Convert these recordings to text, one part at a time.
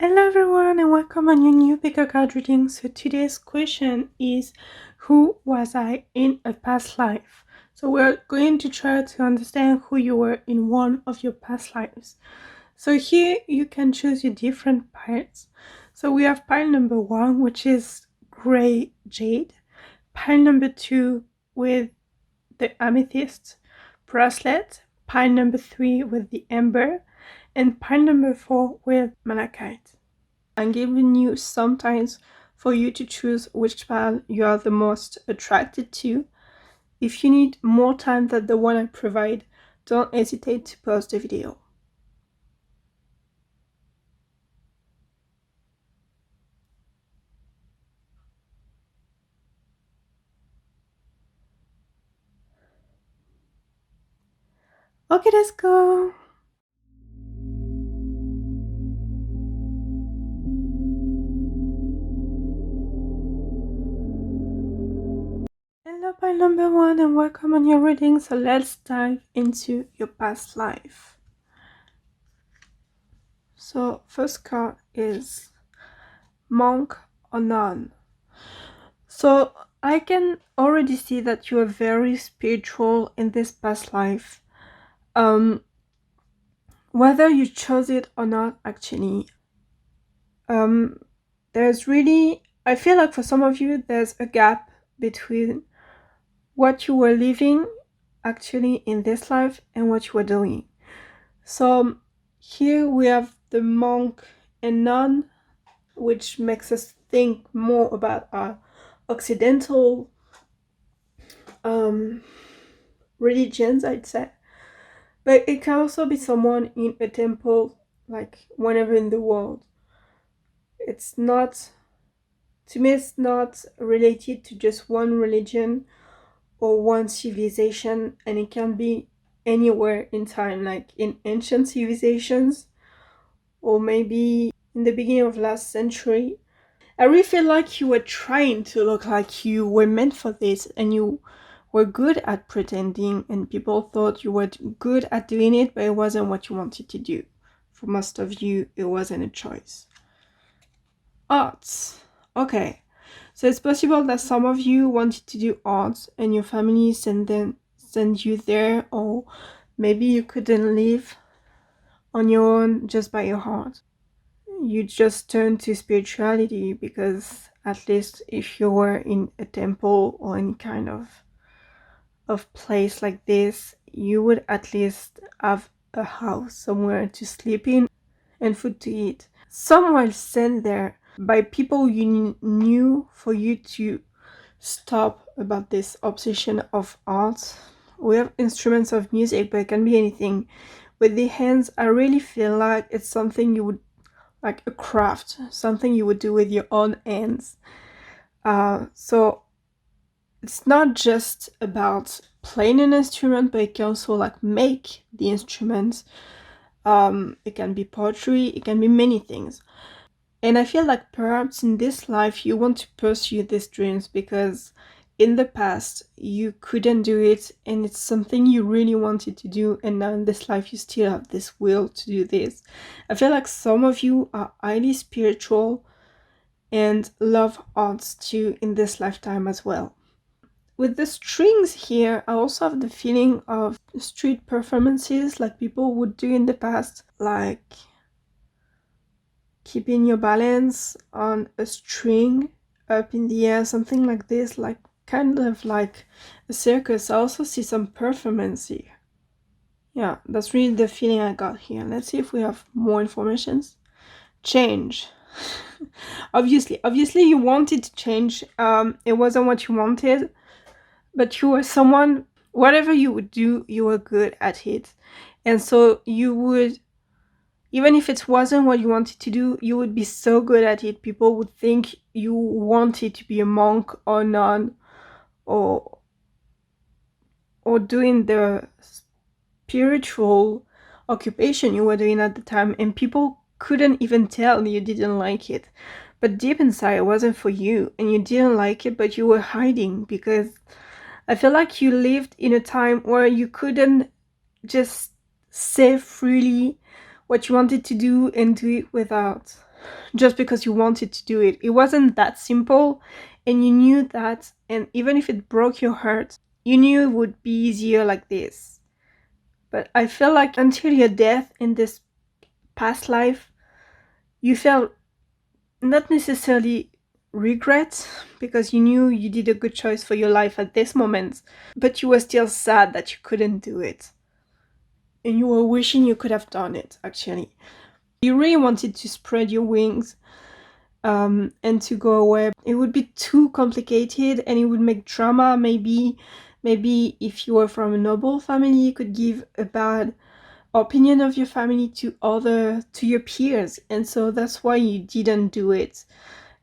Hello everyone and welcome on your new pick a card reading. So today's question is, who was I in a past life? So we're going to try to understand who you were in one of your past lives. So here you can choose your different piles. So we have pile number 1, which is gray jade, pile number 2 with the amethyst bracelet, pile number 3 with the amber, and pile number 4 with malachite. I'm giving you some times for you to choose which pile you are the most attracted to. If you need more time than the one I provide, don't hesitate to pause the video. Okay, let's go. Hello, pile number 1 and welcome on your reading. So let's dive into your past life. So first card is monk or nun. So I can already see that you are very spiritual in this past life. Whether you chose it or not, actually, there's really, I feel like for some of you there's a gap between what you were living actually in this life and what you were doing. So here we have the monk and nun, which makes us think more about our occidental religions, I'd say. But it can also be someone in a temple, like whenever in the world. It's not, to me, it's not related to just one religion or one civilization, and it can be anywhere in time, like in ancient civilizations or maybe in the beginning of last century. I really feel like you were trying to look like you were meant for this and you were good at pretending, and people thought you were good at doing it, but it wasn't what you wanted to do. For most of you, it wasn't a choice. Arts. Okay. So it's possible that some of you wanted to do arts and your family send you there, or maybe you couldn't live on your own just by your heart. You just turned to spirituality because at least if you were in a temple or any kind of place like this, you would at least have a house somewhere to sleep in and food to eat. Some were sent there by people you knew for you to stop about this obsession of art. We have instruments of music, but it can be anything. With the hands, I really feel like it's something you would, like a craft, something you would do with your own hands. So it's not just about playing an instrument, but it can also like make the instruments. It can be poetry, it can be many things. And I feel like perhaps in this life you want to pursue these dreams because in the past you couldn't do it and it's something you really wanted to do, and now in this life you still have this will to do this. I feel like some of you are highly spiritual and love arts too in this lifetime as well. With the strings here, I also have the feeling of street performances like people would do in the past, like keeping your balance on a string up in the air, something like this, like kind of like a circus. I also see some performance here. Yeah, that's really the feeling I got here. Let's see if we have more informations. Change. obviously you wanted to change. It wasn't what you wanted, but you were someone, whatever you would do, you were good at it. And so you would, even if it wasn't what you wanted to do, you would be so good at it. People would think you wanted to be a monk or nun, or doing the spiritual occupation you were doing at the time, and people couldn't even tell you didn't like it. But deep inside it wasn't for you, and you didn't like it, but you were hiding because I feel like you lived in a time where you couldn't just say freely what you wanted to do and do it without just because you wanted to do it. It wasn't that simple, and you knew that, and even if it broke your heart, you knew it would be easier like this. But I feel like until your death in this past life, you felt not necessarily regret, because you knew you did a good choice for your life at this moment, but you were still sad that you couldn't do it. And you were wishing you could have done it, actually. You really wanted to spread your wings and to go away. It would be too complicated and it would make drama. Maybe if you were from a noble family, you could give a bad opinion of your family to your peers, and so that's why you didn't do it,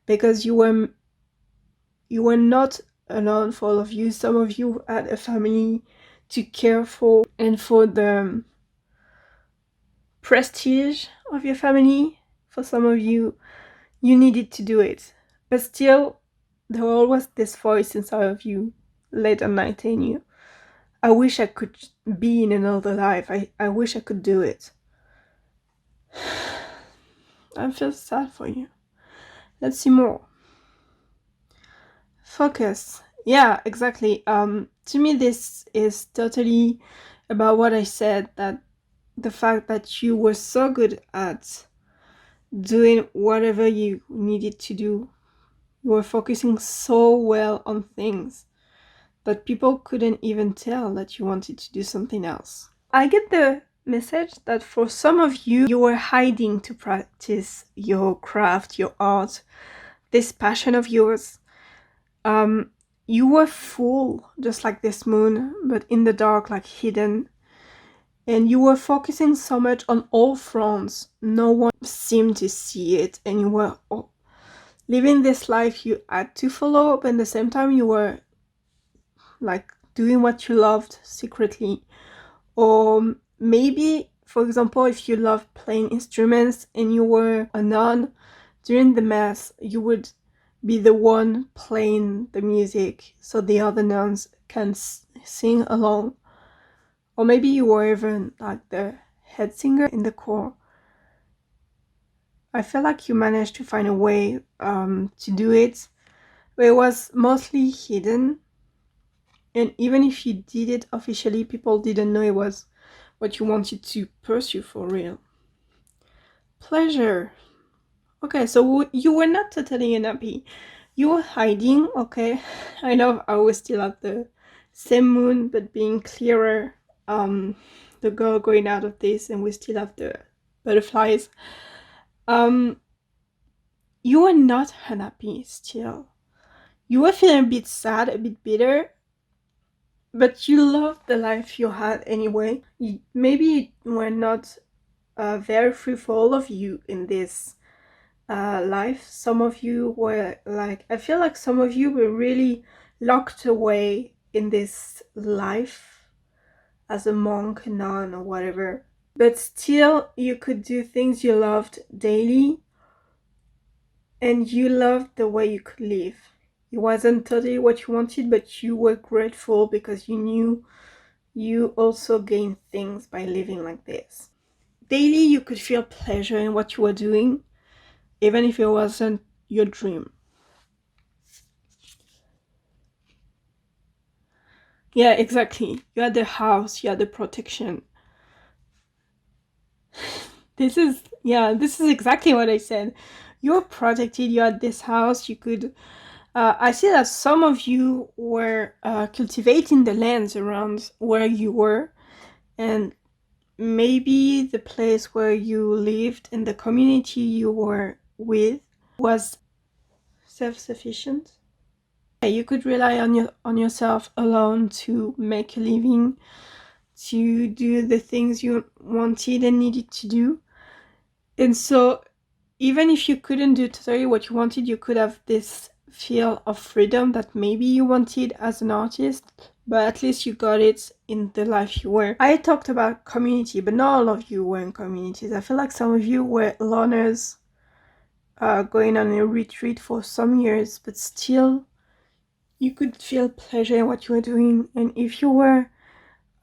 because you were not alone. For all of you, some of you had a family to care for, and for the prestige of your family, for some of you, you needed to do it. But still, there was always this voice inside of you late at night telling you, I wish I could be in another life. I wish I could do it. I feel sad for you. Let's see more. Focus. Yeah, exactly. To me, this is totally about what I said, that the fact that you were so good at doing whatever you needed to do. You were focusing so well on things that people couldn't even tell that you wanted to do something else. I get the message that for some of you, you were hiding to practice your craft, your art, this passion of yours. You were full, just like this moon, but in the dark, like hidden. And you were focusing so much on all fronts, no one seemed to see it, and you were living this life you had to follow, but at the same time you were like doing what you loved secretly. Or maybe, for example, if you loved playing instruments and you were a nun, during the mass you would be the one playing the music so the other nuns can sing along. Or maybe you were even like the head singer in the choir. I feel like you managed to find a way to do it, but it was mostly hidden. And even if you did it officially, people didn't know it was what you wanted to pursue for real. Pleasure. Okay, so you were not totally unhappy. You were hiding, okay. I know I was still at the same moon, but being clearer. The girl going out of this, and we still have the butterflies. You were not unhappy still. You were feeling a bit sad, a bit bitter, but you loved the life you had anyway. Maybe you were not very free for all of you in this life. Some of you were like, I feel like some of you were really locked away in this life as a monk, a nun, or whatever. But still, you could do things you loved daily, and you loved the way you could live. It wasn't totally what you wanted, but you were grateful because you knew you also gained things by living like this. Daily, you could feel pleasure in what you were doing, even if it wasn't your dream. Yeah, exactly. You had the house, you had the protection. This is exactly what I said. You're protected, you had this house, you could... I see that some of you were cultivating the lands around where you were, and maybe the place where you lived and the community you were with was self-sufficient. You could rely on yourself alone to make a living, to do the things you wanted and needed to do. And so even if you couldn't do totally what you wanted, you could have this feel of freedom that maybe you wanted as an artist, but at least you got it in the life you were. I talked about community, but not all of you were in communities. I feel like some of you were loners, going on a retreat for some years, but still you could feel pleasure in what you were doing. And if you were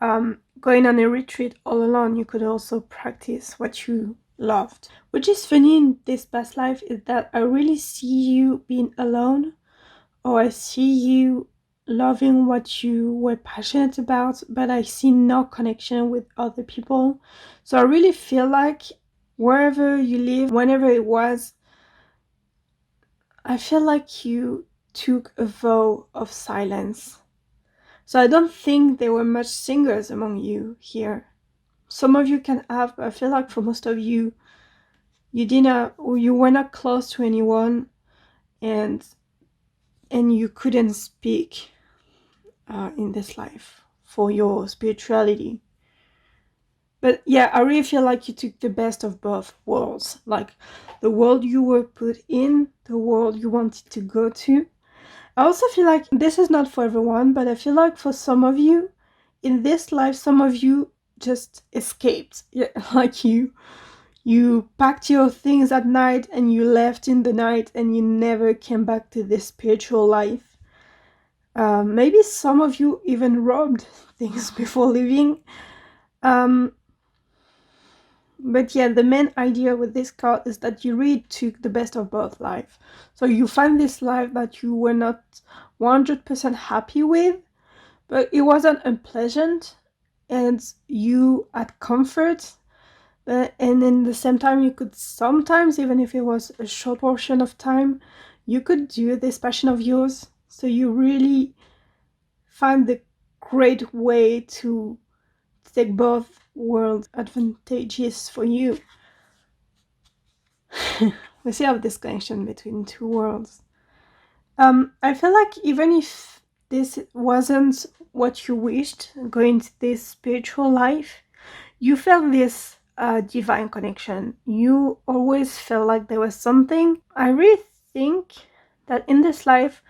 going on a retreat all alone, you could also practice what you loved. Which is funny in this past life is that I really see you being alone, or I see you loving what you were passionate about, but I see no connection with other people. So I really feel like wherever you live, whenever it was, I feel like you took a vow of silence. So I don't think there were much singers among you here. Some of you can have, but I feel like for most of you, you were not close to anyone, and you couldn't speak in this life for your spirituality. But yeah, I really feel like you took the best of both worlds, like the world you were put in, the world you wanted to go to. I also feel like this is not for everyone, but I feel like for some of you in this life, some of you just escaped. Yeah, like you packed your things at night and you left in the night and you never came back to this spiritual life. Maybe some of you even robbed things before leaving. But yeah, the main idea with this card is that you really took the best of both life. So you find this life that you were not 100% happy with, but it wasn't unpleasant, and you had comfort. And in the same time, you could sometimes, even if it was a short portion of time, you could do this passion of yours. So you really find the great way to take both worlds advantageous for you. We still have this connection between two worlds. I feel like even if this wasn't what you wished, going to this spiritual life, you felt this divine connection. You always felt like there was something. I really think that in this life,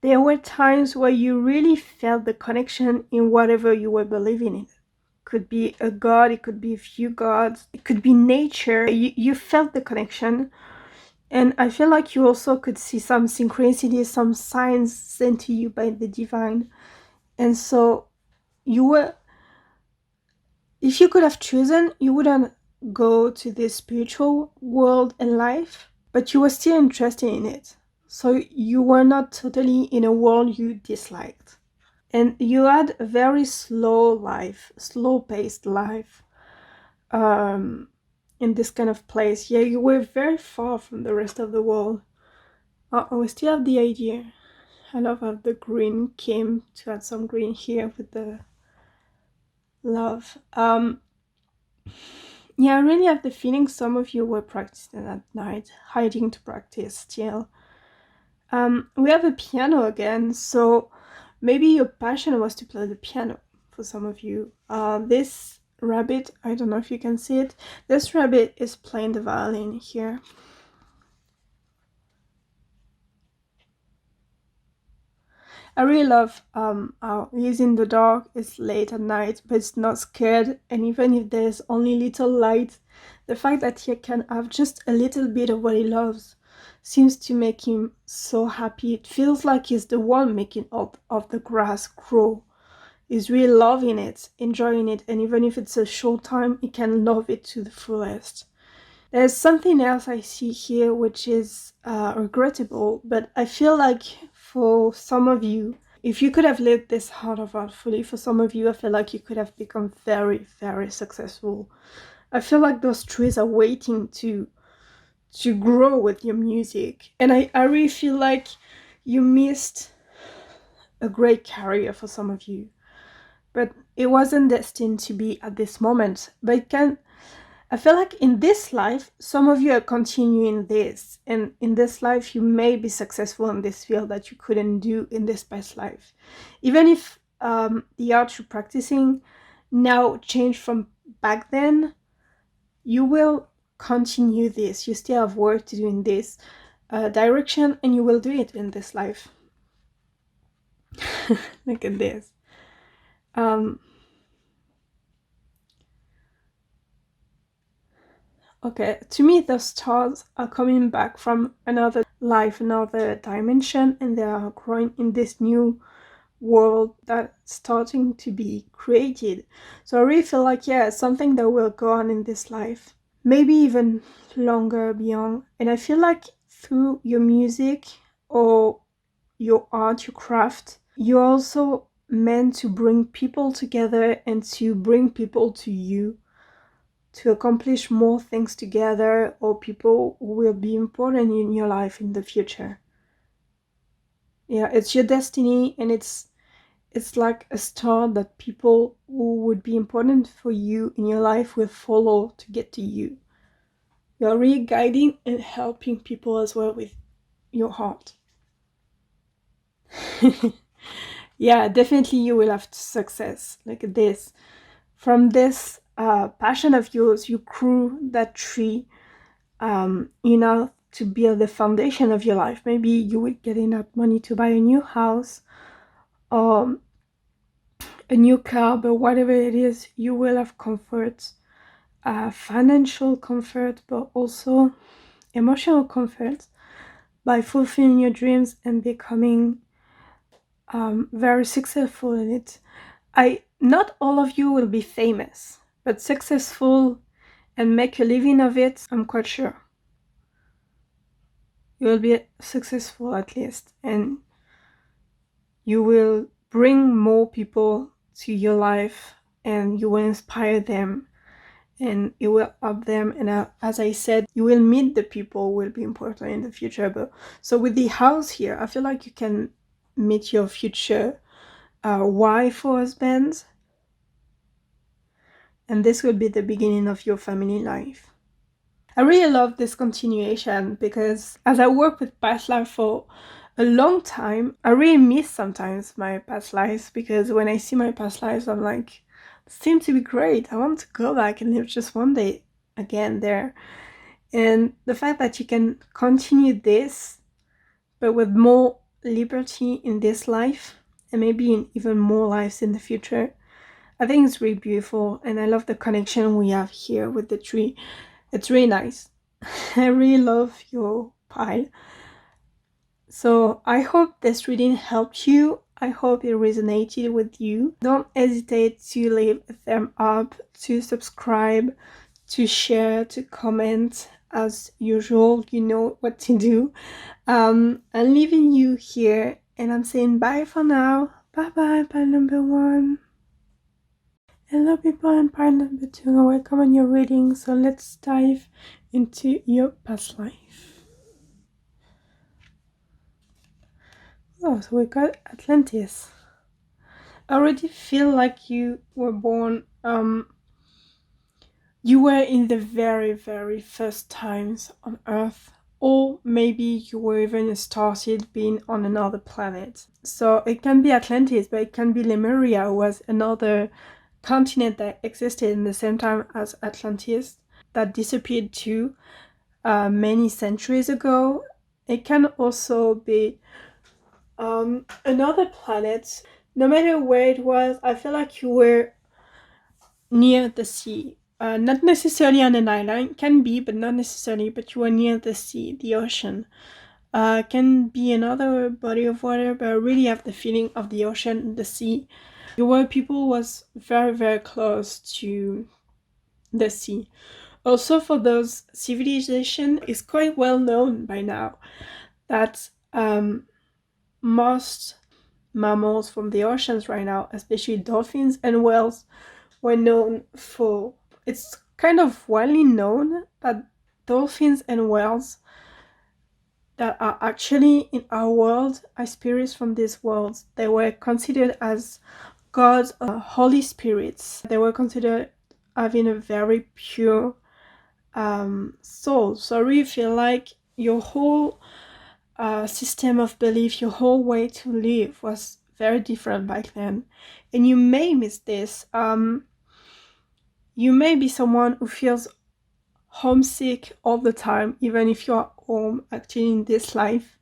there were times where you really felt the connection in whatever you were believing in. Could be a god, it could be a few gods, it could be nature. You felt the connection. And I feel like you also could see some synchronicity, some signs sent to you by the divine. And so you were, if you could have chosen, you wouldn't go to this spiritual world and life, but you were still interested in it. So you were not totally in a world you disliked. And you had a very slow life, slow-paced life. In this kind of place. Yeah, you were very far from the rest of the world. Oh, we still have the idea. I love how the green came to add some green here with the love. Yeah, I really have the feeling some of you were practicing at night, hiding to practice still. We have a piano again, so maybe your passion was to play the piano for some of you. This rabbit, I don't know if you can see it, this rabbit is playing the violin here. I really love how he's in the dark, it's late at night, but it's not scared, and even if there's only little light, the fact that he can have just a little bit of what he loves seems to make him so happy. It feels like he's the one making all of the grass grow. He's really loving it, enjoying it, and even if it's a short time, he can love it to the fullest. There's something else I see here which is regrettable, but I feel like for some of you, if you could have lived this heart of art fully, for some of you, I feel like you could have become very, very successful. I feel like those trees are waiting to grow with your music. And I really feel like you missed a great career for some of you. But it wasn't destined to be at this moment. But it can, I feel like in this life, some of you are continuing this. And in this life, you may be successful in this field that you couldn't do in this past life. Even if the art you're practicing now changed from back then, you will continue this. You still have work to do in this direction, and you will do it in this life. Look at this. Okay, to me, the stars are coming back from another life, another dimension, and they are growing in this new world that's starting to be created. So I really feel like, yeah, something that will go on in this life. maybe even longer beyond. And I feel like through your music or your art, your craft, you're also meant to bring people together and to bring people to you, to accomplish more things together, or people who will be important in your life in the future. Yeah, it's your destiny, and it's like a star that people who would be important for you in your life will follow to get to you. You're really guiding and helping people as well with your heart. Yeah, definitely you will have success like this. From this passion of yours, you grew that tree, to build the foundation of your life. Maybe you will get enough money to buy a new house or a new car, but whatever it is, you will have comfort, financial comfort, but also emotional comfort by fulfilling your dreams and becoming very successful in it. Not all of you will be famous, but successful and make a living of it, I'm quite sure. You will be successful at least, and you will bring more people to your life, and you will inspire them, and it will help them. And as I said, you will meet the people who will be important in the future. But so with the house here, I feel like you can meet your future wife or husband, and this will be the beginning of your family life. I really love this continuation because as I work with past life for a long time, I really miss sometimes my past lives, because when I see my past lives, I'm like, seem to be great. I want to go back and live just one day again there. And the fact that you can continue this, but with more liberty in this life, and maybe in even more lives in the future, I think it's really beautiful. And I love the connection we have here with the tree. It's really nice. I really love your pile. So I hope this reading helped you. I hope it resonated with you. Don't hesitate to leave a thumb up, to subscribe, to share, to comment. As usual, you know what to do. I'm leaving you here, and I'm saying bye for now. Bye bye, pile number 1. Hello people in part number 2, and welcome on your reading. So let's dive into your past life. Oh, so we got Atlantis. I already feel like you were born, you were in the very, very first times on Earth, or maybe you were even started being on another planet. So it can be Atlantis, but it can be Lemuria, who was another continent that existed in the same time as Atlantis, that disappeared too many centuries ago. It can also be another planet. No matter where it was, I feel like you were near the sea. Not necessarily on an island, can be, but not necessarily, but you were near the sea, the ocean. Can be another body of water, but I really have the feeling of the ocean, the sea. Your world people was very, very close to the sea. Also, for those, civilization is quite well known by now that most mammals from the oceans right now, especially dolphins and whales, were known for... It's kind of widely known that dolphins and whales that are actually in our world are spirits from this world. They were considered as gods, holy spirits. They were considered having a very pure soul. So I really feel like your whole system of belief, your whole way to live was very different back then. And you may miss this. You may be someone who feels homesick all the time, even if you're home actually in this life.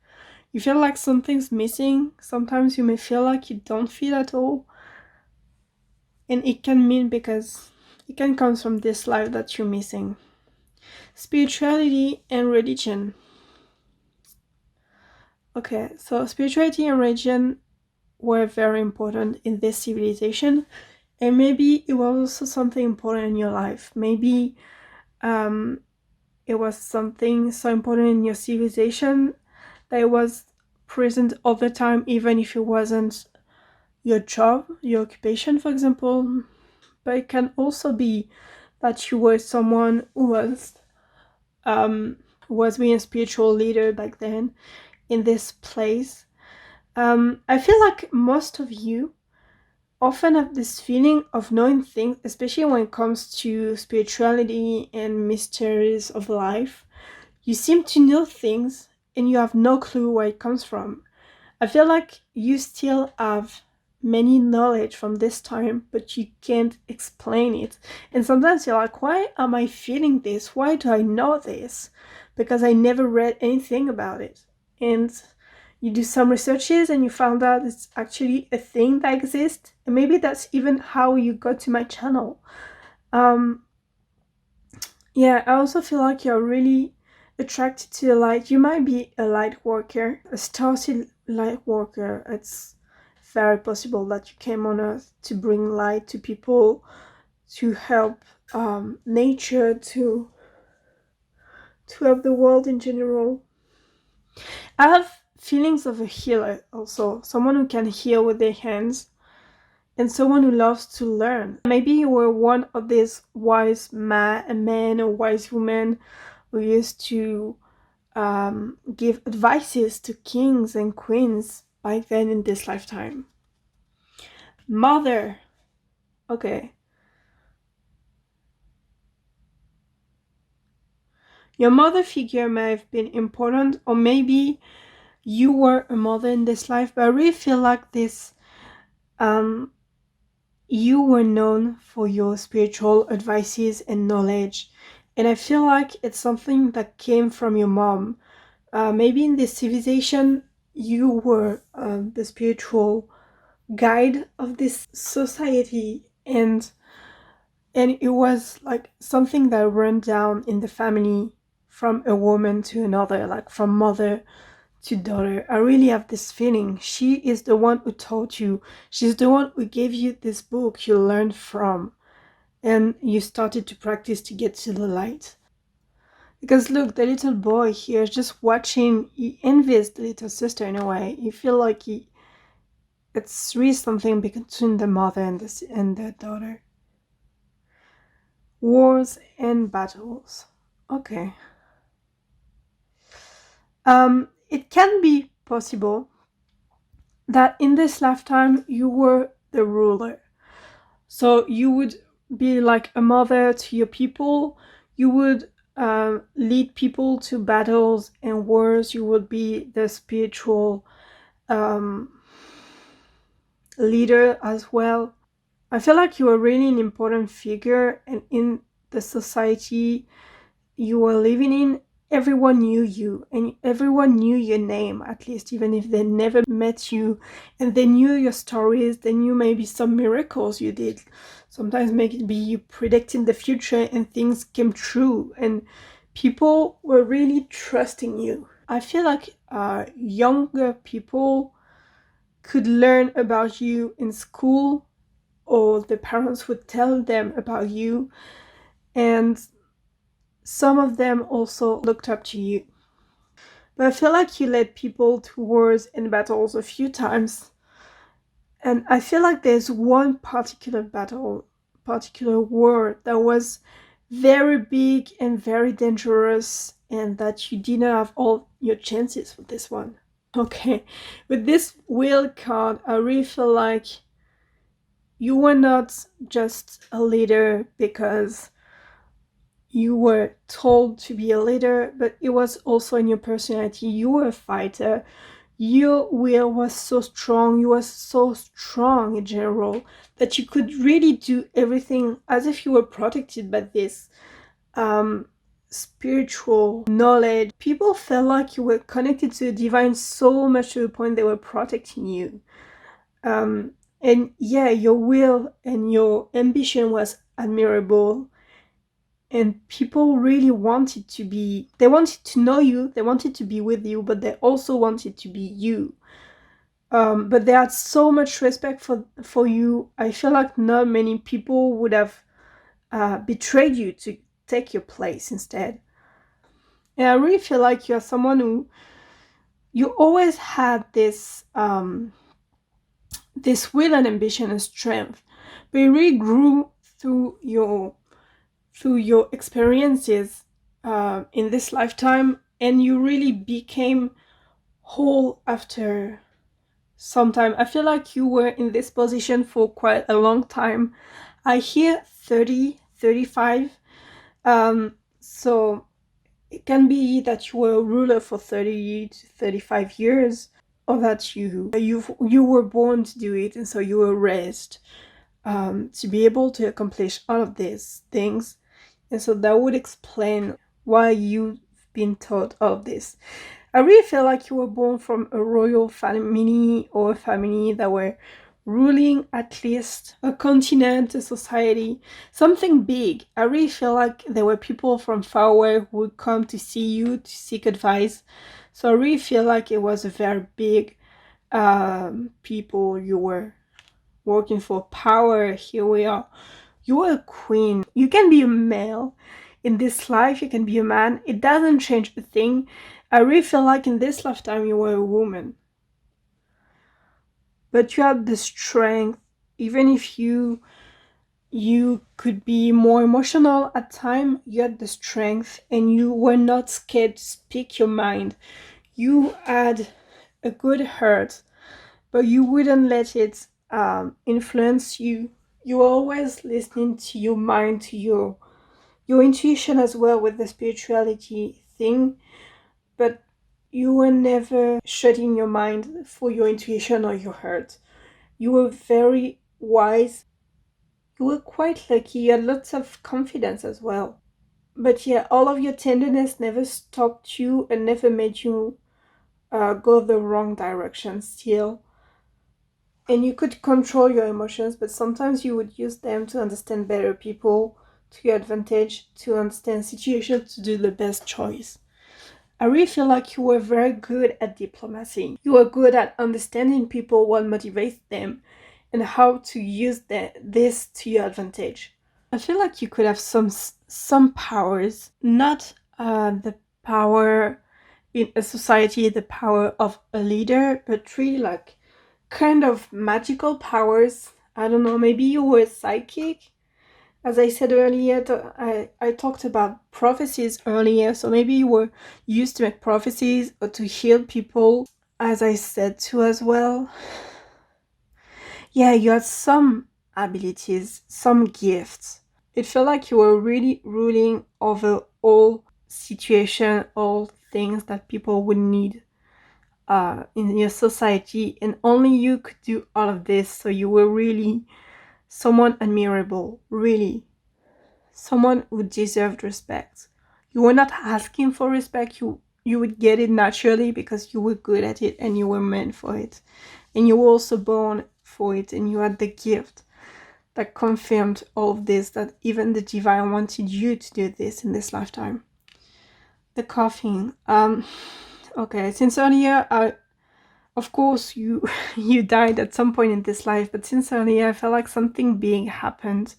You feel like something's missing. Sometimes you may feel like you don't feel at all. And it can mean because it can come from this life that you're missing. Spirituality and religion. Okay, so spirituality and religion were very important in this civilization, and maybe it was also something important in your life. Maybe it was something so important in your civilization that it was present all the time, even if it wasn't your job, your occupation, for example. But it can also be that you were someone who was being a spiritual leader back then in this place. I feel like most of you often have this feeling of knowing things, especially when it comes to spirituality and mysteries of life. You seem to know things and you have no clue where it comes from. I feel like you still have many knowledge from this time, but you can't explain it. And sometimes you're like, why am I feeling this? Why do I know this? Because I never read anything about it. And you do some researches and you found out it's actually a thing that exists. And maybe that's even how you got to my channel. Yeah, I also feel like you're really attracted to the light. You might be a light worker, a started light worker. It's very possible that you came on Earth to bring light to people, to help nature, to help the world in general. I have feelings of a healer also, someone who can heal with their hands, and someone who loves to learn. Maybe you were one of these wise men or wise women who used to give advices to kings and queens back then in this lifetime. Mother. Okay. Your mother figure may have been important, or maybe you were a mother in this life, but I really feel like this you were known for your spiritual advices and knowledge, and I feel like it's something that came from your mom. Maybe in this civilization you were the spiritual guide of this society, and it was like something that ran down in the family from a woman to another, like from mother to daughter. I really have this feeling she is the one who taught you. She's the one who gave you this book you learned from, and you started to practice to get to the light. Because look, the little boy here is just watching. He envies the little sister in a way. You feel like it's really something between the mother and the daughter. Wars and battles. Okay. It can be possible that in this lifetime you were the ruler. So you would be like a mother to your people. You would lead people to battles and wars. You would be the spiritual leader as well. I feel like you were really an important figure, and in the society you were living in, everyone knew you and everyone knew your name, at least, even if they never met you, and they knew your stories. They knew maybe some miracles you did. Sometimes maybe you predicted the future and things came true, and people were really trusting you. I feel like younger people could learn about you in school, or the parents would tell them about you, and some of them also looked up to you. But I feel like you led people to wars and battles a few times, and I feel like there's one particular war that was very big and very dangerous, and that you didn't have all your chances with this one. Okay, with this wheel card, I really feel like you were not just a leader because you were told to be a leader, but it was also in your personality. You were a fighter. Your will was so strong. You were so strong in general that you could really do everything as if you were protected by this spiritual knowledge. People felt like you were connected to the divine so much to the point they were protecting you. And yeah, your will and your ambition was admirable, and people really wanted they wanted to know you, they wanted to be with you, but they also wanted to be you. But they had so much respect for you. I feel like not many people would have betrayed you to take your place instead. And I really feel like you're someone who you always had this will and ambition and strength, but it really grew through your experiences in this lifetime, and you really became whole after some time. I feel like you were in this position for quite a long time. I hear 30, 35. So it can be that you were a ruler for 30 to 35 years, or that you were born to do it, and so you were raised to be able to accomplish all of these things. And so that would explain why you've been taught all of this. I really feel like you were born from a royal family, or a family that were ruling at least a continent, a society, something big. I really feel like there were people from far away who would come to see you to seek advice. So I really feel like it was a very big people you were working for. Power, here we are. You are a queen. You can be a male in this life, you can be a man. It doesn't change a thing. I really feel like in this lifetime you were a woman. But you had the strength, even if you could be more emotional at times, you had the strength and you were not scared to speak your mind. You had a good heart, but you wouldn't let it influence you. You were always listening to your mind, to your intuition as well, with the spirituality thing, but you were never shutting your mind for your intuition or your heart. You were very wise. You were quite lucky. You had lots of confidence as well. But yeah, all of your tenderness never stopped you and never made you go the wrong direction still. And you could control your emotions, but sometimes you would use them to understand better people, to your advantage, to understand situations, to do the best choice. I really feel like you were very good at diplomacy. You were good at understanding people, what motivates them, and how to use this to your advantage. I feel like you could have some powers, not the power in a society, the power of a leader, but really like kind of magical powers. I don't know, maybe you were psychic. As I said earlier, I talked about prophecies earlier, so maybe you were used to make prophecies or to heal people, as I said too as well. Yeah, you had some abilities, some gifts. It felt like you were really ruling over all situation, all things that people would need in your society, and only you could do all of this. So you were really someone admirable, really someone who deserved respect. You were not asking for respect. You would get it naturally because you were good at it and you were meant for it, and you were also born for it, and you had the gift that confirmed all of this, that even the divine wanted you to do this in this lifetime. The coughing. Okay, since earlier, of course you you died at some point in this life, but since earlier I felt like something big happened,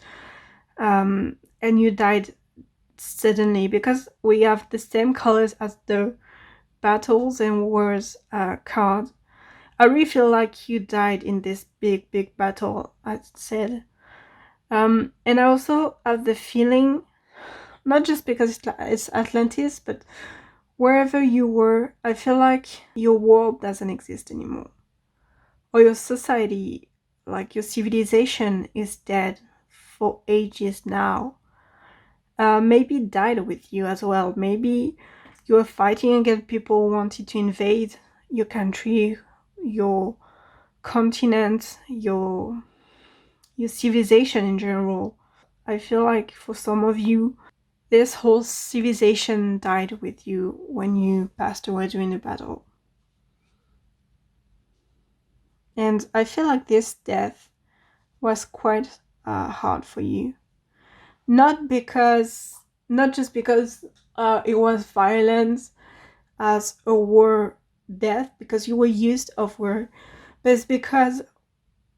and you died suddenly, because we have the same colors as the battles and wars card. I really feel like you died in this big battle, I said. And I also have the feeling, not just because it's Atlantis, but wherever you were, I feel like your world doesn't exist anymore. Or your society, like your civilization, is dead for ages now. Maybe it died with you as well. Maybe you were fighting against people who wanted to invade your country, your continent, your civilization in general. I feel like for some of you, this whole civilization died with you when you passed away during the battle. And I feel like this death was quite hard for you. Not just because it was violence as a war death, because you were used of war, but it's because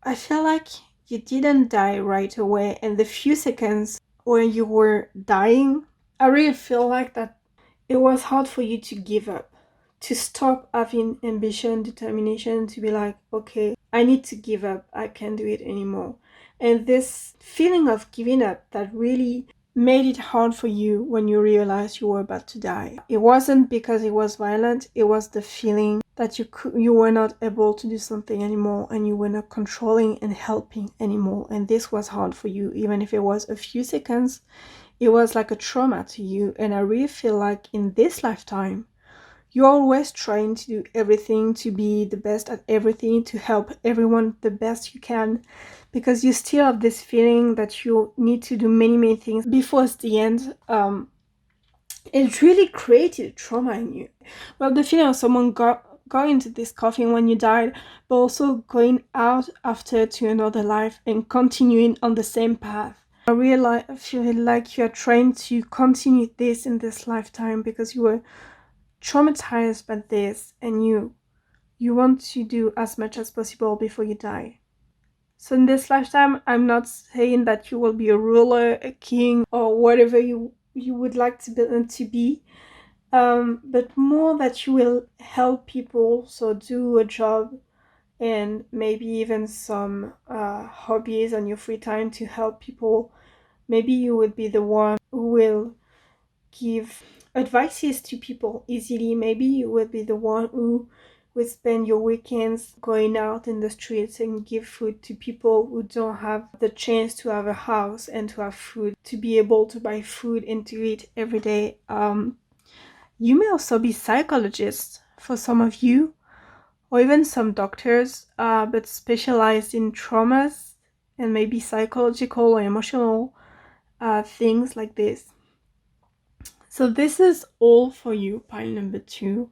I feel like you didn't die right away, and the few seconds when you were dying, I really feel like that it was hard for you to give up, to stop having ambition, determination, to be like, okay, I need to give up, I can't do it anymore. And this feeling of giving up that really made it hard for you when you realized you were about to die. It wasn't because it was violent, it was the feeling that you were not able to do something anymore, and you were not controlling and helping anymore. And this was hard for you, even if it was a few seconds. It was like a trauma to you. And I really feel like in this lifetime, you're always trying to do everything, to be the best at everything, to help everyone the best you can, because you still have this feeling that you need to do many, many things before it's the end. It really created trauma in you. Well, the feeling of someone going into this coffin when you died, but also going out after to another life and continuing on the same path. I really feel like you're trying to continue this in this lifetime because you were traumatized by this, and you want to do as much as possible before you die. So in this lifetime, I'm not saying that you will be a ruler, a king, or whatever you would like to be, but more that you will help people, so do a job and maybe even some hobbies on your free time to help people. Maybe you would be the one who will give advices to people easily. Maybe you will be the one who will spend your weekends going out in the streets and give food to people who don't have the chance to have a house and to have food, to be able to buy food and to eat every day. You may also be psychologists for some of you, or even some doctors, but specialized in traumas and maybe psychological or emotional things like this. So this is all for you, pile number 2.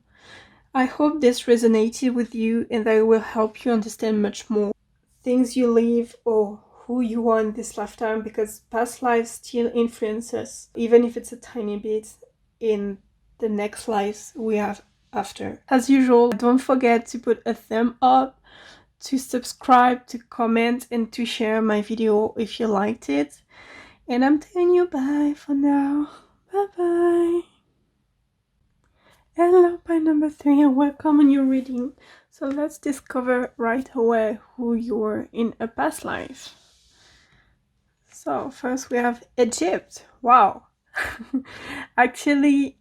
I hope this resonated with you and that it will help you understand much more things you live or who you are in this lifetime, because past lives still influence us, even if it's a tiny bit, in the next lives we have after. As usual, don't forget to put a thumb up, to subscribe, to comment, and to share my video if you liked it. And I'm telling you bye for now. Bye bye. Hello, pile number 3, and welcome on your reading. So let's discover right away who you were in a past life. So first we have Egypt. Wow. Actually,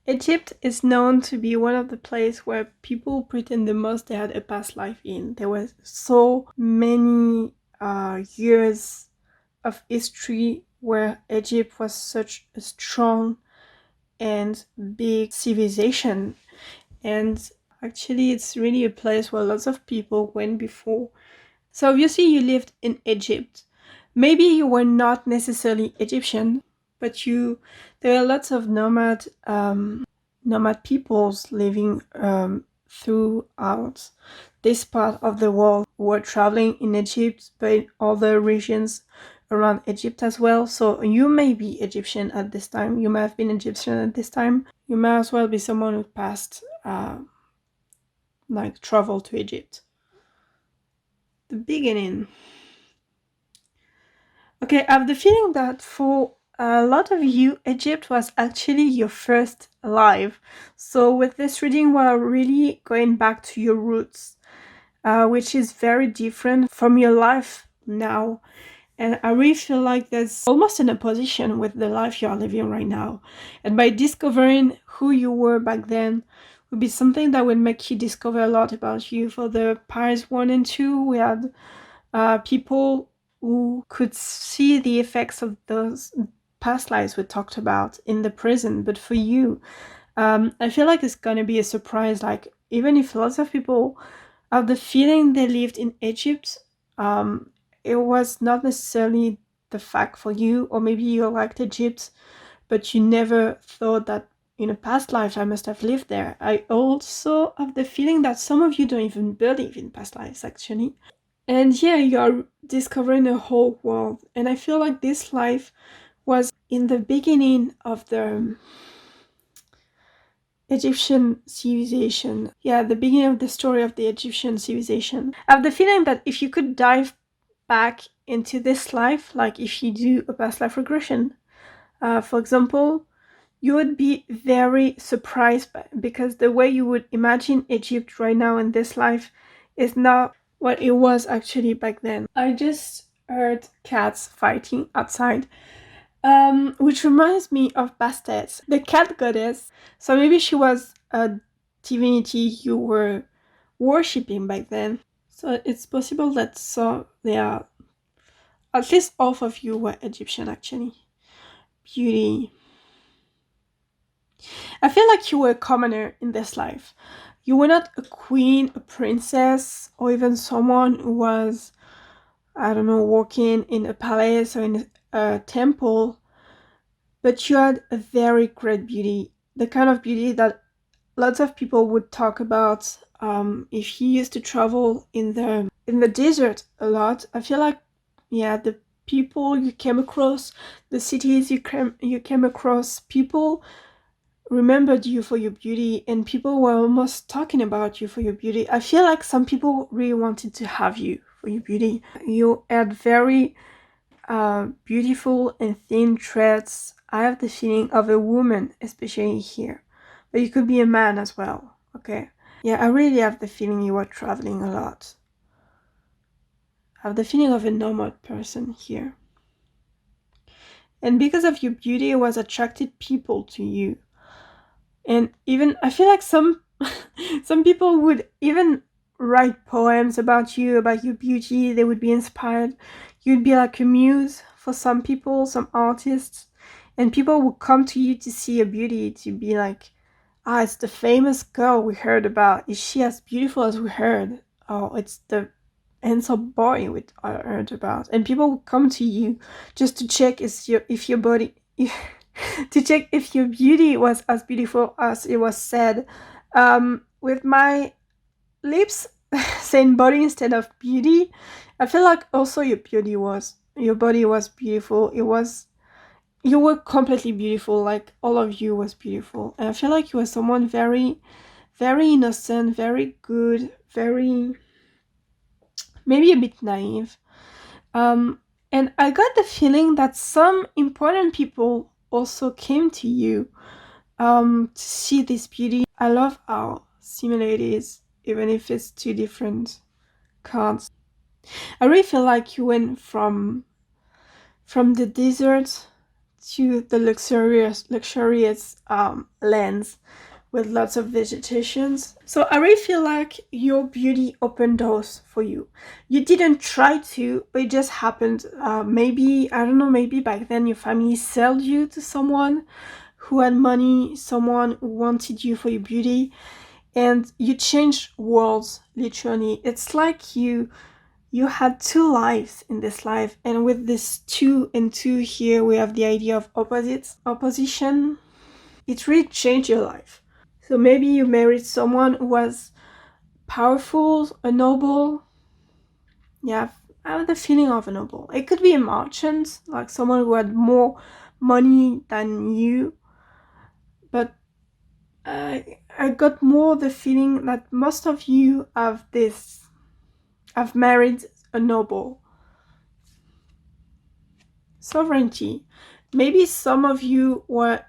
Egypt is known to be one of the places where people pretend the most they had a past life in. There were so many years of history where Egypt was such a strong and big civilization, and actually it's really a place where lots of people went before. So obviously you lived in Egypt. Maybe you were not necessarily Egyptian, but there are lots of nomad peoples living throughout this part of the world who were traveling in Egypt, but in other regions around Egypt as well. So you may be Egyptian at this time. You may have been Egyptian at this time. You may as well be someone who passed travel to Egypt. The beginning. Okay, I have the feeling that for a lot of you, Egypt was actually your first life. So with this reading, we're really going back to your roots, which is very different from your life now. And I really feel like there's almost an opposition with the life you are living right now. And by discovering who you were back then would be something that would make you discover a lot about you. For the piles 1 and 2, we had people who could see the effects of those past lives we talked about in the prison. But for you, I feel like it's gonna be a surprise. Like, even if lots of people have the feeling they lived in Egypt, it was not necessarily the fact for you, or maybe you liked Egypt, but you never thought that in a past life I must have lived there. I also have the feeling that some of you don't even believe in past lives, actually. And yeah, you're discovering a whole world. And I feel like this life was in the beginning of the Egyptian civilization. Yeah, the beginning of the story of the Egyptian civilization. I have the feeling that if you could dive back into this life, like if you do a past life regression, For example, you would be very surprised because the way you would imagine Egypt right now in this life is not what it was actually back then. I just heard cats fighting outside, which reminds me of Bastet, the cat goddess. So maybe she was a divinity you were worshipping back then. So it's possible that yeah, at least half of you were Egyptian actually. Beauty. I feel like you were a commoner in this life. You were not a queen, a princess, or even someone who was, I don't know, walking in a palace or in a temple, but you had a very great beauty. The kind of beauty that lots of people would talk about if you used to travel in the desert a lot. I feel like, yeah, the people you came across, the cities you came across, people remembered you for your beauty, and people were almost talking about you for your beauty. I feel like some people really wanted to have you for your beauty. You had very beautiful and thin threads. I have the feeling of a woman, especially here, but you could be a man as well. Okay, yeah, I really have the feeling you were traveling a lot. I have the feeling of a normal person here, and because of your beauty, it was attracted people to you. And even I feel like some people would even write poems about your beauty. They would be inspired. You'd be like a muse for some people, some artists, and people would come to you to see your beauty, to be like, ah, it's the famous girl we heard about. Is she as beautiful as we heard? Oh, it's the handsome boy we heard about. And people would come to you just to check if your body to check if your beauty was as beautiful as it was said. With my lips saying body instead of beauty, I feel like also your body was beautiful. You were completely beautiful, like all of you was beautiful. And I feel like you were someone very, very innocent, very good, very, maybe a bit naive. Um, and I got the feeling that some important people also came to you to see this beauty. I love how similar it is, even if it's two different cards. I really feel like you went from the desert to the luxurious lands with lots of vegetations. So I really feel like your beauty opened doors for you. You didn't try to, but it just happened. Maybe, I don't know, maybe back then your family sold you to someone who had money, someone who wanted you for your beauty, and you changed worlds, literally. It's like you had two lives in this life, and with this two and two here, we have the idea of opposition. It really changed your life. So maybe you married someone who was powerful, a noble. Yeah, I have the feeling of a noble. It could be a merchant, like someone who had more money than you, but I got more the feeling that most of you have married a noble. Sovereignty. Maybe some of you were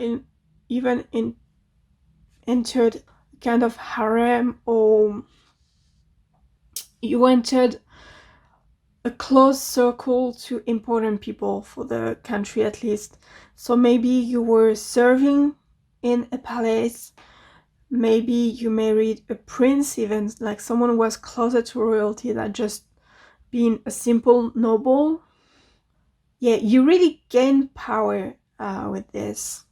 entered kind of harem, or you entered a close circle to important people for the country at least. So maybe you were serving in a palace. Maybe you married a prince, even like someone who was closer to royalty than just being a simple noble. Yeah, you really gained power with this.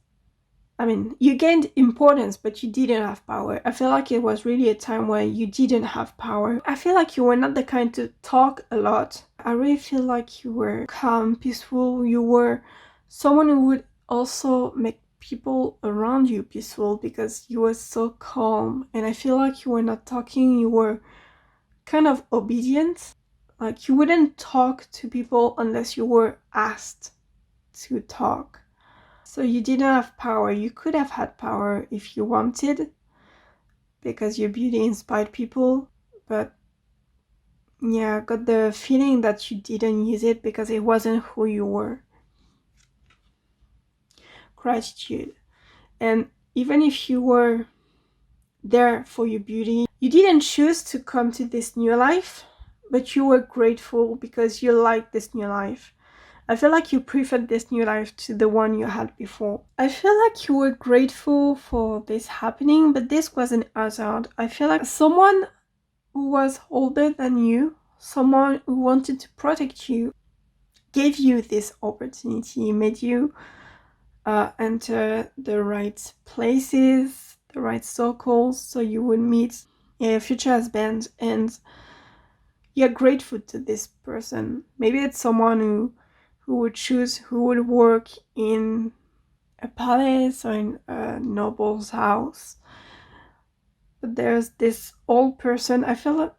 I mean, you gained importance, but you didn't have power. I feel like it was really a time where you didn't have power. I feel like you were not the kind to talk a lot. I really feel like you were calm, peaceful. You were someone who would also make people around you peaceful because you were so calm. And I feel like you were not talking, you were kind of obedient. Like you wouldn't talk to people unless you were asked to talk. So you didn't have power. You could have had power if you wanted, because your beauty inspired people. But yeah, I got the feeling that you didn't use it because it wasn't who you were. gratitude. And even if you were there for your beauty, you didn't choose to come to this new life, but you were grateful because you liked this new life. I feel like you preferred this new life to the one you had before. I feel like you were grateful for this happening, but this wasn't hazard. I feel like someone who was older than you, someone who wanted to protect you, gave you this opportunity, made you enter the right places, the right circles, so you would meet your future husband, and you're grateful to this person. Maybe it's someone who would choose, who would work in a palace or in a noble's house. But there's this old person. I feel like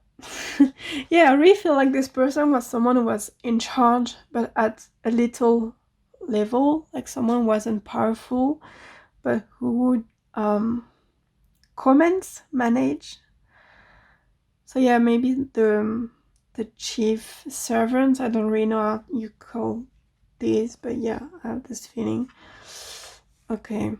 yeah, I really feel like this person was someone who was in charge, but at a little level, like someone wasn't powerful, but who would comment, manage. So yeah, maybe the chief servant. I don't really know how you call this, but yeah, I have this feeling. Okay.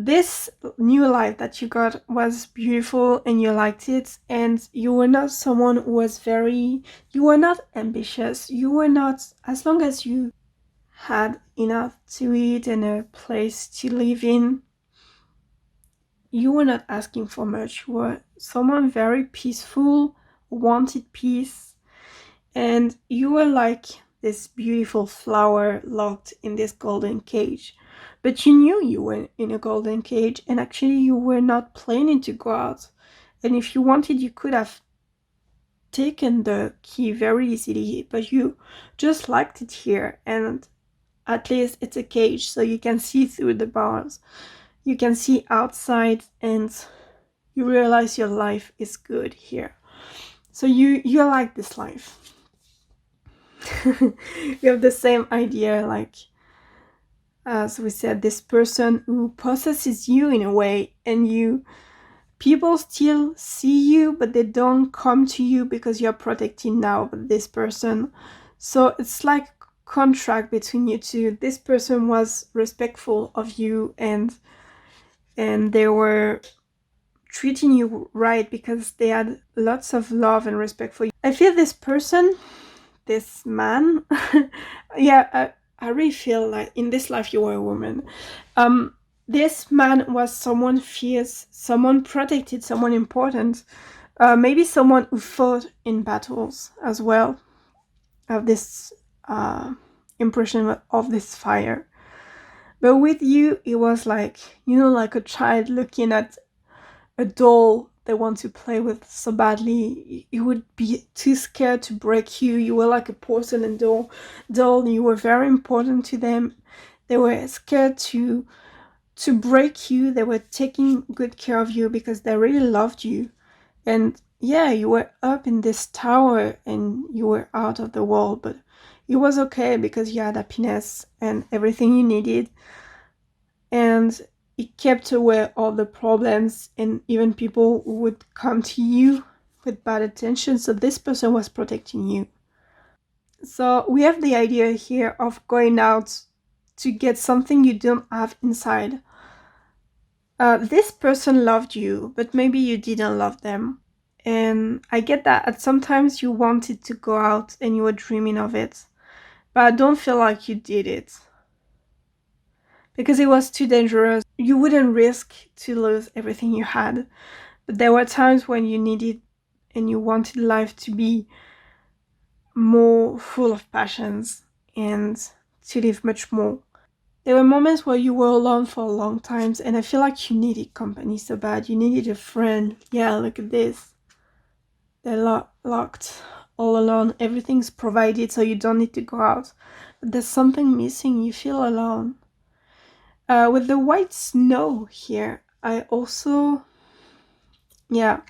This new life that you got was beautiful and you liked it, and you were not someone who was you were not ambitious. You were not, as long as you had enough to eat and a place to live in, you were not asking for much. You were someone very peaceful, wanted peace, and you were like this beautiful flower locked in this golden cage. But you knew you were in a golden cage, and actually you were not planning to go out. And if you wanted, you could have taken the key very easily, but you just liked it here, and at least it's a cage, so you can see through the bars. You can see outside, and you realize your life is good here. So you like this life. You have the same idea, like, as we said, this person who possesses you in a way, and people still see you, but they don't come to you because you're protecting now this person. So it's like contract between you two. This person was respectful of you, and they were treating you right because they had lots of love and respect for you. I feel this person, this man, yeah, I really feel like in this life you were a woman. This man was someone fierce, someone protected, someone important, maybe someone who fought in battles as well. I have this impression of this fire. But with you, it was like, like a child looking at a doll they want to play with so badly. You would be too scared to break you. You were like a porcelain doll. You were very important to them. They were scared to break you. They were taking good care of you because they really loved you. And yeah, you were up in this tower and you were out of the world, but it was okay because you had happiness and everything you needed. And it kept away all the problems and even people who would come to you with bad intentions. So this person was protecting you. So we have the idea here of going out to get something you don't have inside. This person loved you, but maybe you didn't love them. And I get that at sometimes you wanted to go out and you were dreaming of it. But I don't feel like you did it. Because it was too dangerous. You wouldn't risk to lose everything you had. But there were times when you needed and you wanted life to be more full of passions and to live much more. There were moments where you were alone for a long time, and I feel like you needed company so bad. You needed a friend. Yeah, look at this. They're locked all alone. Everything's provided, so you don't need to go out. But there's something missing. You feel alone. With the white snow here, I also, yeah,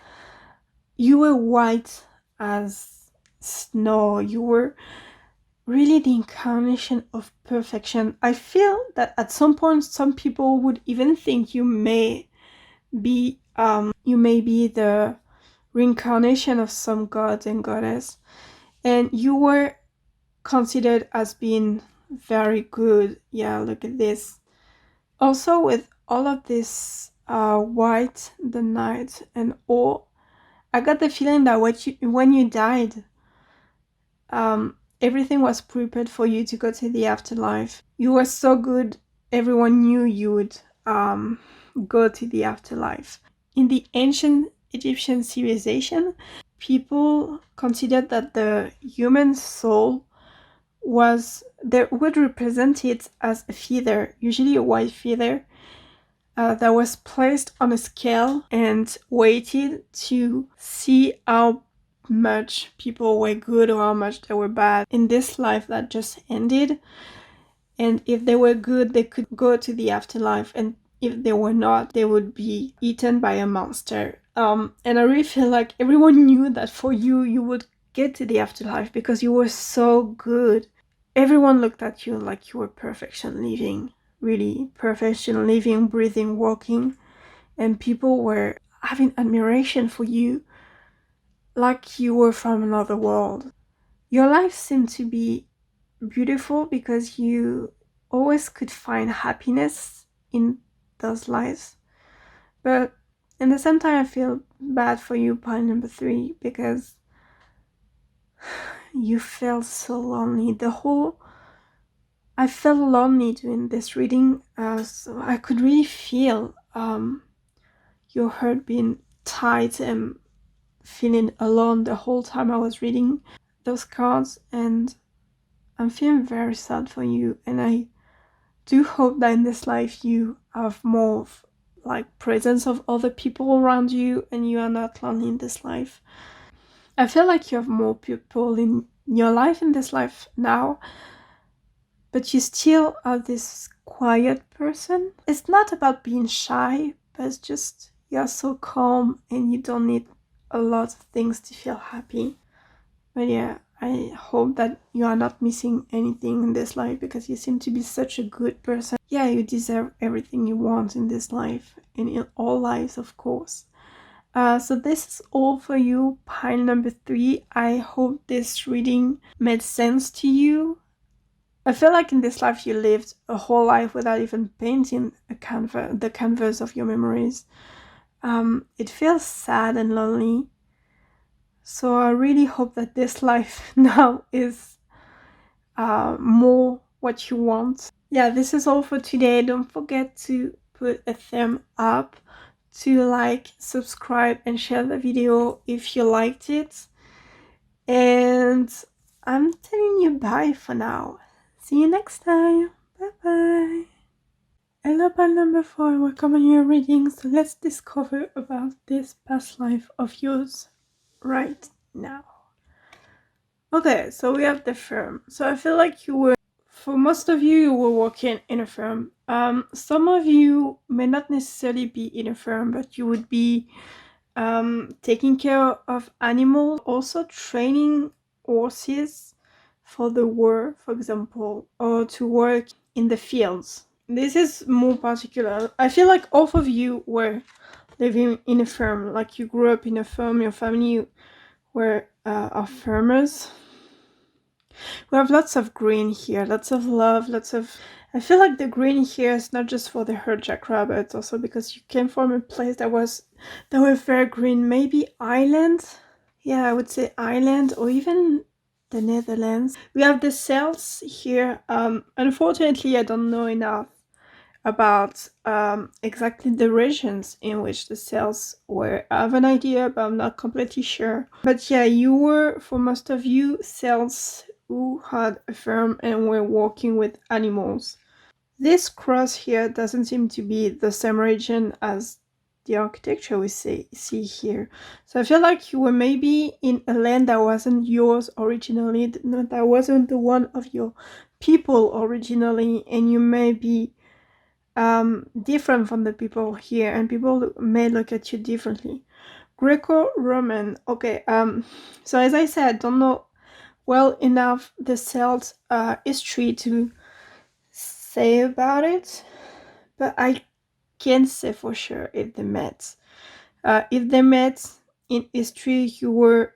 you were white as snow. You were really the incarnation of perfection. I feel that at some point, some people would even think you may be the reincarnation of some god and goddess, and you were considered as being very good. Yeah, look at this. Also, with all of this white, the night, and all, I got the feeling that when you died, everything was prepared for you to go to the afterlife. You were so good, everyone knew you would go to the afterlife. In the ancient Egyptian civilization, people considered that the human soul would represent it as a feather, usually a white feather, that was placed on a scale and weighted to see how much people were good or how much they were bad in this life that just ended. And if they were good, they could go to the afterlife, and if they were not, they would be eaten by a monster. And I really feel like everyone knew that for you, you would get to the afterlife because you were so good. Everyone looked at you like you were perfection living, really perfection living, breathing, walking, and people were having admiration for you like you were from another world. Your life seemed to be beautiful because you always could find happiness in those lives. But at the same time, I feel bad for you, pile number 3, because you felt so lonely. I felt lonely doing this reading, so I could really feel your heart being tight and feeling alone the whole time I was reading those cards, and I'm feeling very sad for you, and I do hope that in this life you have more like presence of other people around you and you are not lonely in this life. I feel like you have more people in your life in this life now, but you still are this quiet person. It's not about being shy, but it's just you're so calm and you don't need a lot of things to feel happy. But yeah, I hope that you are not missing anything in this life because you seem to be such a good person. Yeah, you deserve everything you want in this life and in all lives, of course. So this is all for you, pile number 3. I hope this reading made sense to you. I feel like in this life you lived a whole life without even painting the canvas of your memories. It feels sad and lonely. So I really hope that this life now is more what you want. Yeah, this is all for today. Don't forget to put a thumb up, to like, subscribe, and share the video if you liked it. And I'm telling you bye for now. See you next time. Bye bye. Hello, pal number 4. Welcome on your reading. So let's discover about this past life of yours right now. Okay, so we have the firm. So I feel like for most of you, you were working in a firm. Some of you may not necessarily be in a firm, but you would be taking care of animals, also training horses for the war, for example, or to work in the fields. This is more particular. I feel like all of you were living in a firm, like you grew up in a firm, your family were are farmers. We have lots of green here, lots of love, I feel like the green here is not just for the heart chakra, but it's also because you came from a place that was very green. Maybe Ireland? Yeah, I would say Ireland or even the Netherlands. We have the cells here. Unfortunately, I don't know enough about exactly the regions in which the cells were. I have an idea, but I'm not completely sure. But yeah, you were, for most of you, cells who had a farm and were working with animals. This cross here doesn't seem to be the same region as the architecture we see here. So I feel like you were maybe in a land that wasn't yours originally, that wasn't the one of your people originally, and you may be different from the people here, and people may look at you differently. Greco-Roman. Okay, so as I said, I don't know well enough the Celt history to say about it, but I can't say for sure if they met. If they met in history, you were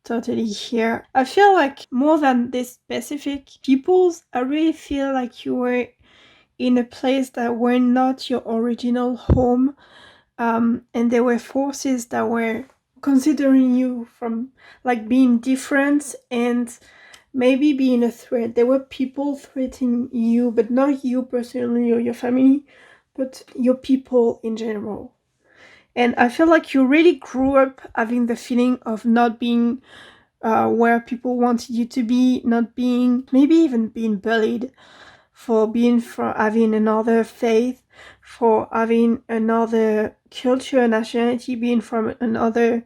totally here. I feel like more than this specific peoples, I really feel like you were in a place that were not your original home, and there were forces that were considering you from like being different and maybe being a threat. There were people threatening you, but not you personally or your family, but your people in general. And I feel like you really grew up having the feeling of not being where people wanted you to be, not being, maybe even being bullied for having another faith, for having another culture, nationality, being from another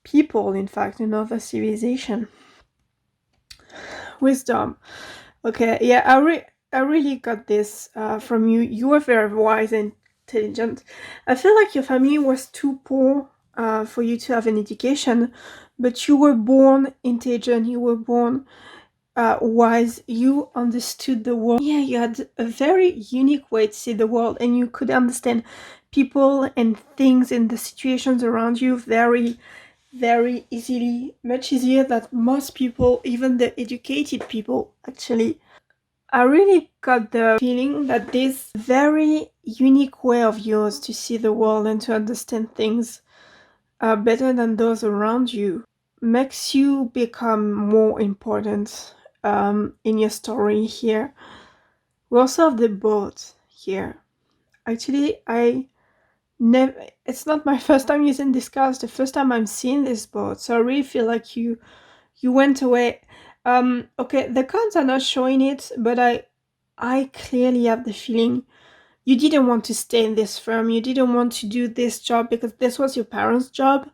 people, in fact, another civilization. Wisdom. Okay, yeah, I really got this from you. You were very wise and intelligent. I feel like your family was too poor for you to have an education, but you were born intelligent, you were born wise, you understood the world. Yeah, you had a very unique way to see the world, and you could understand people and things and the situations around you very, very easily, much easier than most people, even the educated people, actually. I really got the feeling that this very unique way of yours to see the world and to understand things better than those around you makes you become more important in your story here. We also have the boat here. Actually, I never. It's not my first time using this card. It's the first time I'm seeing this boat, so I really feel like you went away. Okay, the cards are not showing it, but I clearly have the feeling you didn't want to stay in this firm. You didn't want to do this job because this was your parents' job.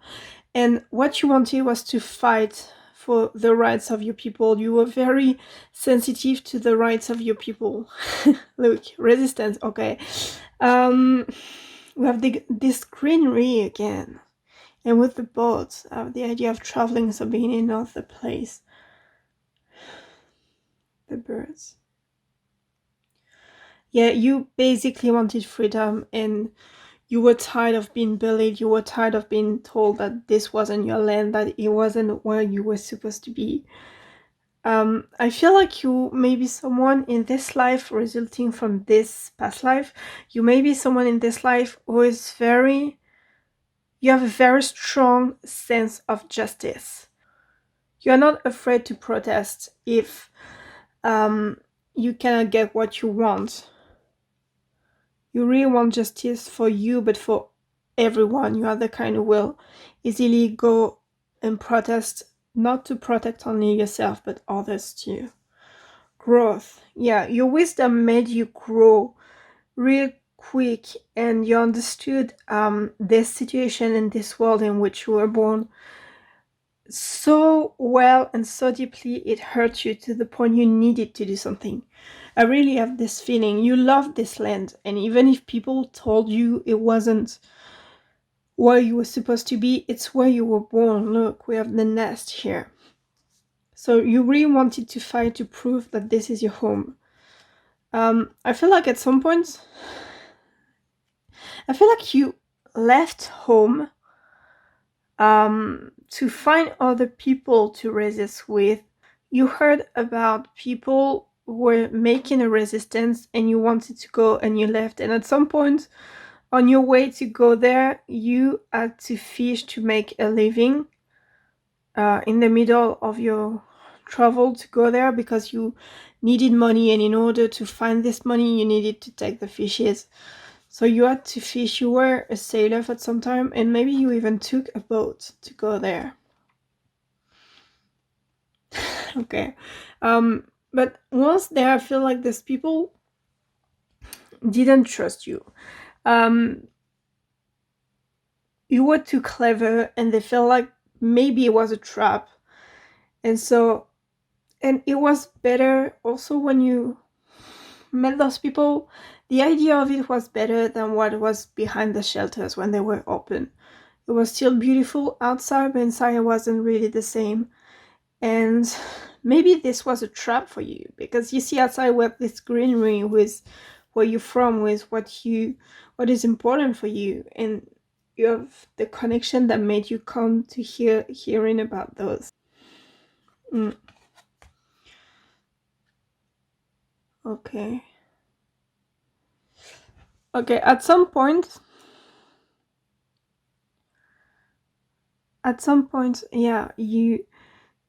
And what you wanted was to fight for the rights of your people. You were very sensitive to the rights of your people. Look, resistance, okay. We have this greenery again. And with the boats, the idea of traveling, so being in another place. The birds. Yeah, you basically wanted freedom, and you were tired of being bullied, you were tired of being told that this wasn't your land, that it wasn't where you were supposed to be. I feel like you may be someone in this life resulting from this past life. You may be someone in this life who is you have a very strong sense of justice. You're not afraid to protest if you cannot get what you want. You really want justice for you, but for everyone. You are the kind who will easily go and protest, not to protect only yourself, but others too. Growth. Yeah, your wisdom made you grow real quick, and you understood this situation and this world in which you were born so well and so deeply it hurt you to the point you needed to do something. I really have this feeling you love this land, and even if people told you it wasn't where you were supposed to be, it's where you were born. Look, we have the nest here. So you really wanted to fight to prove that this is your home. I feel like at some point, I feel like you left home to find other people to resist with. You heard about people who were making a resistance and you wanted to go and you left. And at some point on your way to go there, you had to fish to make a living in the middle of your travel to go there because you needed money, and in order to find this money you needed to take the fishes. So you had to fish. You were a sailor for some time, and maybe you even took a boat to go there. Okay. But once there, I feel like these people didn't trust you. You were too clever, and they felt like maybe it was a trap. And so, and it was better also when you met those people, the idea of it was better than what was behind the shelters when they were open. It was still beautiful outside, but inside it wasn't really the same. And maybe this was a trap for you, because you see outside with this greenery, with where you're from, with what is important for you. And you have the connection that made you come to hearing about those. Okay. Okay, at some point, yeah,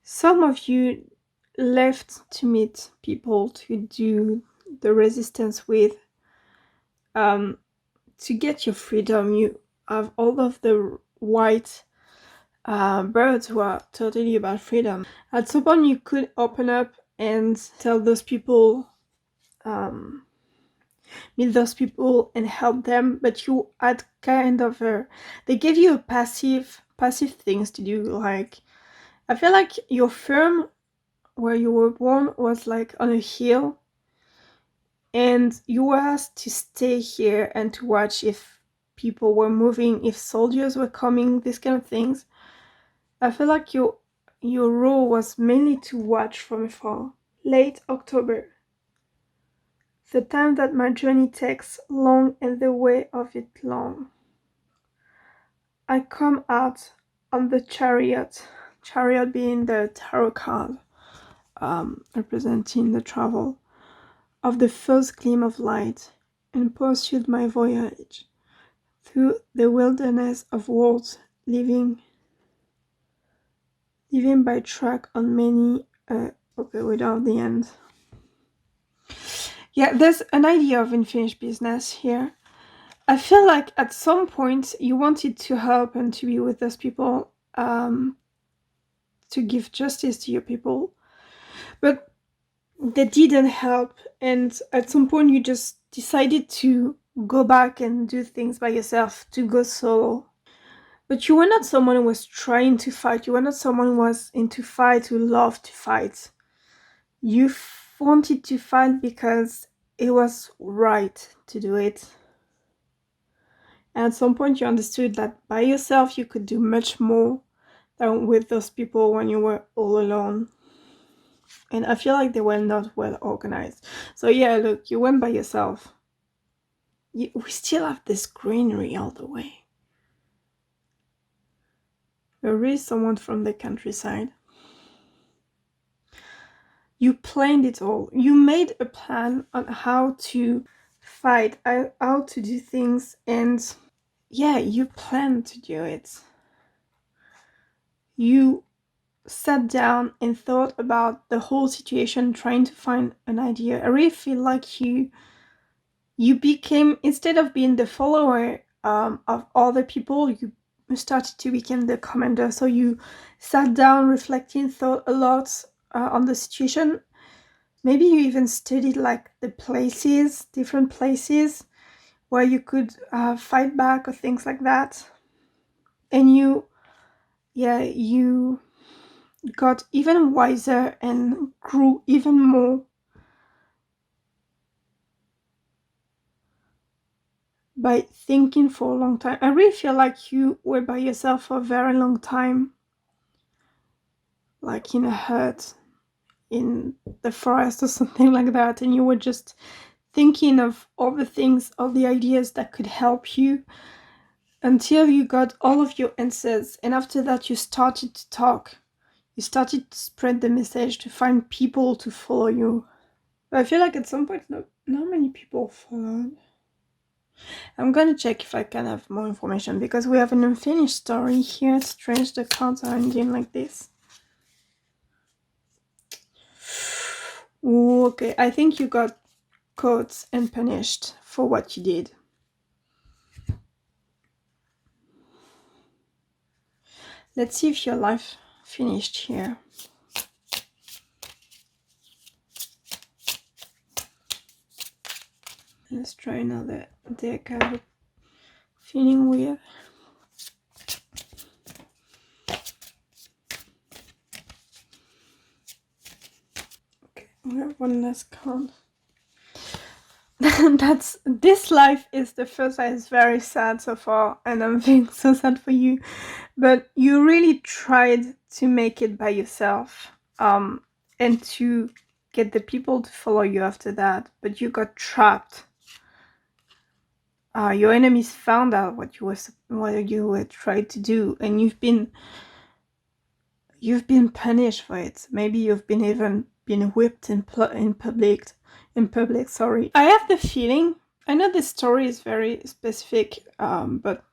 some of you left to meet people to do the resistance with, to get your freedom. You have all of the white birds who are totally about freedom. At some point, you could open up and tell those people, meet those people and help them, but you had kind of they gave you a passive things to do. Like, I feel like your firm where you were born was like on a hill, and you were asked to stay here and to watch if people were moving, if soldiers were coming, these kind of things. I feel like your role was mainly to watch from afar. Late October. The time that my journey takes long and the way of it long. I come out on the chariot being the tarot card, representing the travel, of the first gleam of light, and pursued my voyage through the wilderness of worlds, living by track on many. Okay, without the end. Yeah, there's an idea of unfinished business here. I feel like at some point you wanted to help and to be with those people, to give justice to your people, but they didn't help, and at some point you just decided to go back and do things by yourself, to go solo. But you were not someone who was trying to fight. You were not someone who was into fight, who loved to fight. You wanted to fight because it was right to do it. And at some point you understood that by yourself you could do much more than with those people when you were all alone. And I feel like they were not well organized. So yeah, look, you went by yourself. We still have this greenery all the way. There is someone from the countryside. You planned it all. You made a plan on how to fight, how to do things, and yeah, you planned to do it. You sat down and thought about the whole situation, trying to find an idea. I really feel like you became, instead of being the follower of other people, you started to become the commander. So you sat down, reflecting, thought a lot on the situation. Maybe you even studied like the places, different places where you could fight back or things like that. And you got even wiser and grew even more by thinking for a long time. I really feel like you were by yourself for a very long time, like in a hut in the forest or something like that, and you were just thinking of all the things, all the ideas that could help you, until you got all of your answers. And after that you started to talk, you started to spread the message, to find people to follow you. But I feel like at some point not many people followed. I'm gonna check if I can have more information, because we have an unfinished story here. It's strange the cards are ending like this. Okay, I think you got caught and punished for what you did. Let's see if your life finished here. Let's try another deck. I have a feeling weird. Okay, we have one last card. This life is the first that is very sad so far, and I'm feeling so sad for you. But you really tried to make it by yourself, and to get the people to follow you after that, but you got trapped. your enemies found out what you were trying to do, and you've been punished for it. Maybe you've been even been whipped in public. Sorry. I have the feeling. I know this story is very specific, but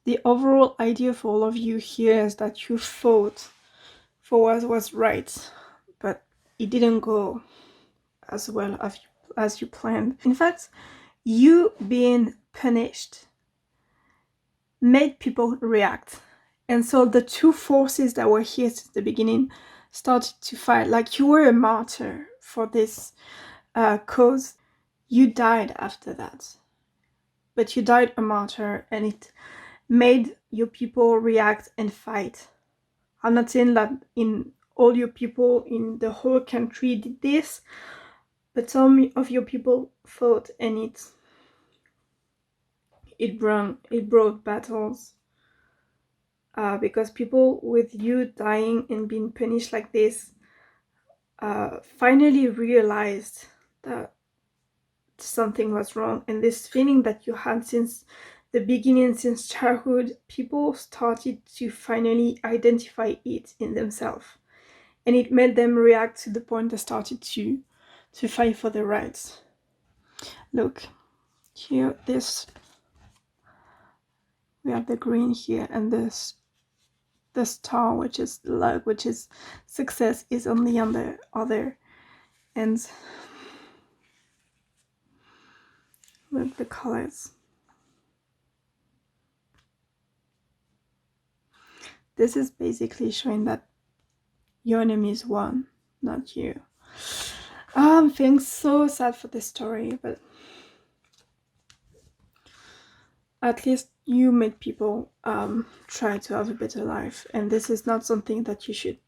the overall idea for all of you here is that you fought for what was right, but it didn't go as well as you planned. In fact, you being punished made people react. And so the two forces that were here since the beginning started to fight. Like, you were a martyr for this cause. You died after that. But you died a martyr, and it made your people react and fight. I'm not saying that in all your people in the whole country did this, but some of your people fought, and it brought battles. Because people with you dying and being punished like this finally realized that something was wrong. And this feeling that you had since the beginning, since childhood, people started to finally identify it in themselves. And it made them react to the point they started to fight for their rights. Look, here, we have the green here, and the star, which is luck, which is success, is on the other. And look, the colors. This is basically showing that your enemies won, not you. I'm feeling so sad for this story, but at least you made people try to have a better life, and this is not something that you should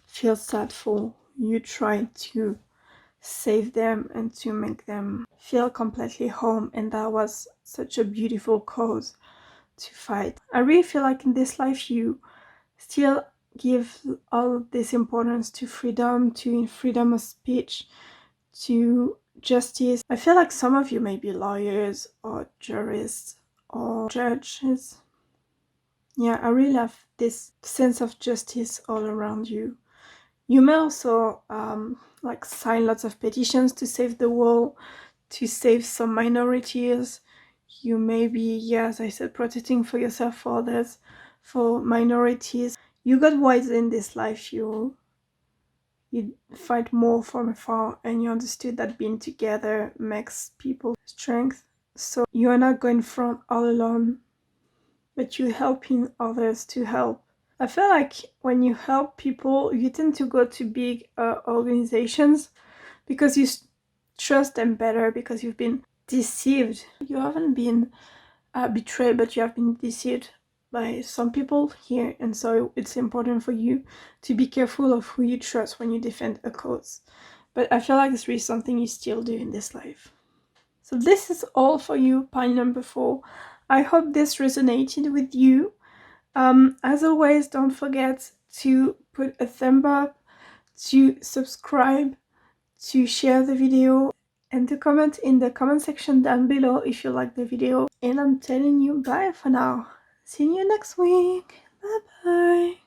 feel sad for. You tried to save them and to make them feel completely home, and that was such a beautiful cause to fight. I really feel like in this life you still give all this importance to freedom, to freedom of speech, to justice. I feel like some of you may be lawyers or jurists or judges. Yeah, I really have this sense of justice all around you. You may also like sign lots of petitions to save the world, to save some minorities. You may be, yeah, as I said, protecting for yourself, for others, for minorities. You got wise in this life. You fight more from afar, and you understood that being together makes people strength. So you are not going front all alone, but you're helping others to help. I feel like when you help people, you tend to go to big organizations because you trust them better, because you've been deceived. You haven't been betrayed, but you have been deceived by some people here, and so it's important for you to be careful of who you trust when you defend a cause. But I feel like it's really something you still do in this life. So this is all for you, pile number 4. I hope this resonated with you. As always, don't forget to put a thumb up, to subscribe, to share the video, and to comment in the comment section down below if you like the video. And I'm telling you bye for now. See you next week. Bye bye.